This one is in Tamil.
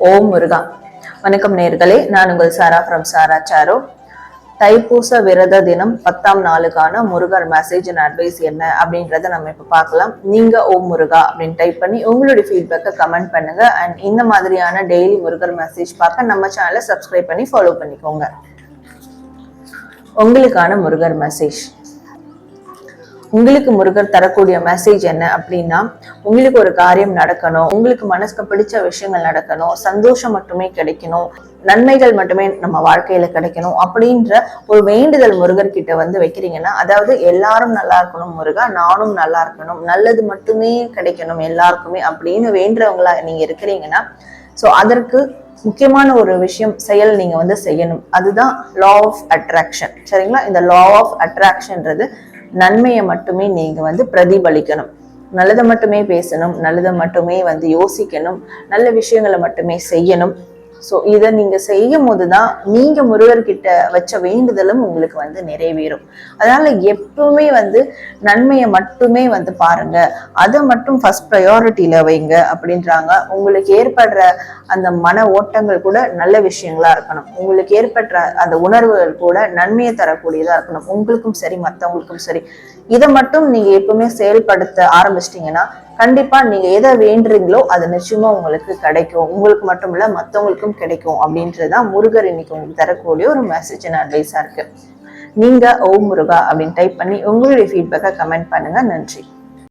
ஓம் முருகா. வணக்கம் நேர்களே, நான் உங்கள் சாரா ஃப்ரம் சாரா சாரோ. தைப்பூச விரத தினம் 10ஆம் நாளுக்கான முருகர் மெசேஜ் அண்ட் அட்வைஸ் என்ன அப்படின்றத நம்ம இப்ப பார்க்கலாம். நீங்க ஓம் முருகா அப்படின்னு டைப் பண்ணி உங்களுடைய ஃபீட்பேக்கை கமெண்ட் பண்ணுங்க. அண்ட் இந்த மாதிரியான டெய்லி முருகர் மெசேஜ் பார்க்க நம்ம சேனலை சப்ஸ்கிரைப் பண்ணி ஃபாலோ பண்ணிக்கோங்க. உங்களுக்கான முருகர் மெசேஜ். உங்களுக்கு முருகர் தரக்கூடிய மெசேஜ் என்ன அப்படின்னா, உங்களுக்கு ஒரு காரியம் நடக்கணும், உங்களுக்கு மனசுக்கு பிடிச்ச விஷயங்கள் நடக்கணும், சந்தோஷம் மட்டுமே கிடைக்கணும், நன்மைகள் மட்டுமே நம்ம வாழ்க்கையில கிடைக்கணும் அப்படின்ற ஒரு வேண்டுதல் முருகர் கிட்ட வந்து வைக்கிறீங்கன்னா, அதாவது எல்லாரும் நல்லா இருக்கணும் முருகா, நானும் நல்லா இருக்கணும், நல்லது மட்டுமே கிடைக்கணும் எல்லாருக்குமே அப்படின்னு வேண்டுறவங்களா நீங்க இருக்கிறீங்கன்னா, ஸோ அதற்கு முக்கியமான ஒரு விஷயம் செயல் நீங்க வந்து செய்யணும். அதுதான் லா ஆஃப் அட்ராக்ஷன். சரிங்களா? இந்த லா ஆஃப் அட்ராக்ஷன்றது நன்மையை மட்டுமே நீங்க வந்து பிரதிபலிக்கணும், நல்லதை மட்டுமே பேசணும், நல்லதை மட்டுமே வந்து யோசிக்கணும், நல்ல விஷயங்களை மட்டுமே செய்யணும். ஸோ இதை நீங்க செய்யும் போதுதான் நீங்க முருகர்கிட்ட வச்ச வேண்டுதலும் உங்களுக்கு வந்து நிறைவேறும். அதனால எப்பவுமே வந்து நன்மையை மட்டுமே வந்து பாருங்க, அதை மட்டும் ஃபர்ஸ்ட் ப்ரையாரிட்டியில வைங்க அப்படின்றாங்க. உங்களுக்கு ஏற்படுற அந்த மன ஓட்டங்கள் கூட நல்ல விஷயங்களா இருக்கணும், உங்களுக்கு ஏற்படுற அந்த உணர்வுகள் கூட நன்மையை தரக்கூடியதா இருக்கணும், உங்களுக்கும் சரி மற்றவங்களுக்கும் சரி. இதை மட்டும் நீங்க எப்பவுமே செயல்படுத்த ஆரம்பிச்சிட்டீங்கன்னா கண்டிப்பா நீங்க எதை வேண்டுறீங்களோ அது நிச்சயமா உங்களுக்கு கிடைக்கும், உங்களுக்கு மட்டும் இல்ல மத்தவங்களுக்கும் கிடைக்கும் அப்படின்றதுதான் முருகர் இன்னைக்கு உங்களுக்கு தரக்கூடிய ஒரு மெசேஜ் அண்ட் அட்வைஸா இருக்கு. நீங்க ஓம் முருகா அப்படின்னு டைப் பண்ணி உங்களுடைய ஃபீட்பேக்கை கமெண்ட் பண்ணுங்க. நன்றி.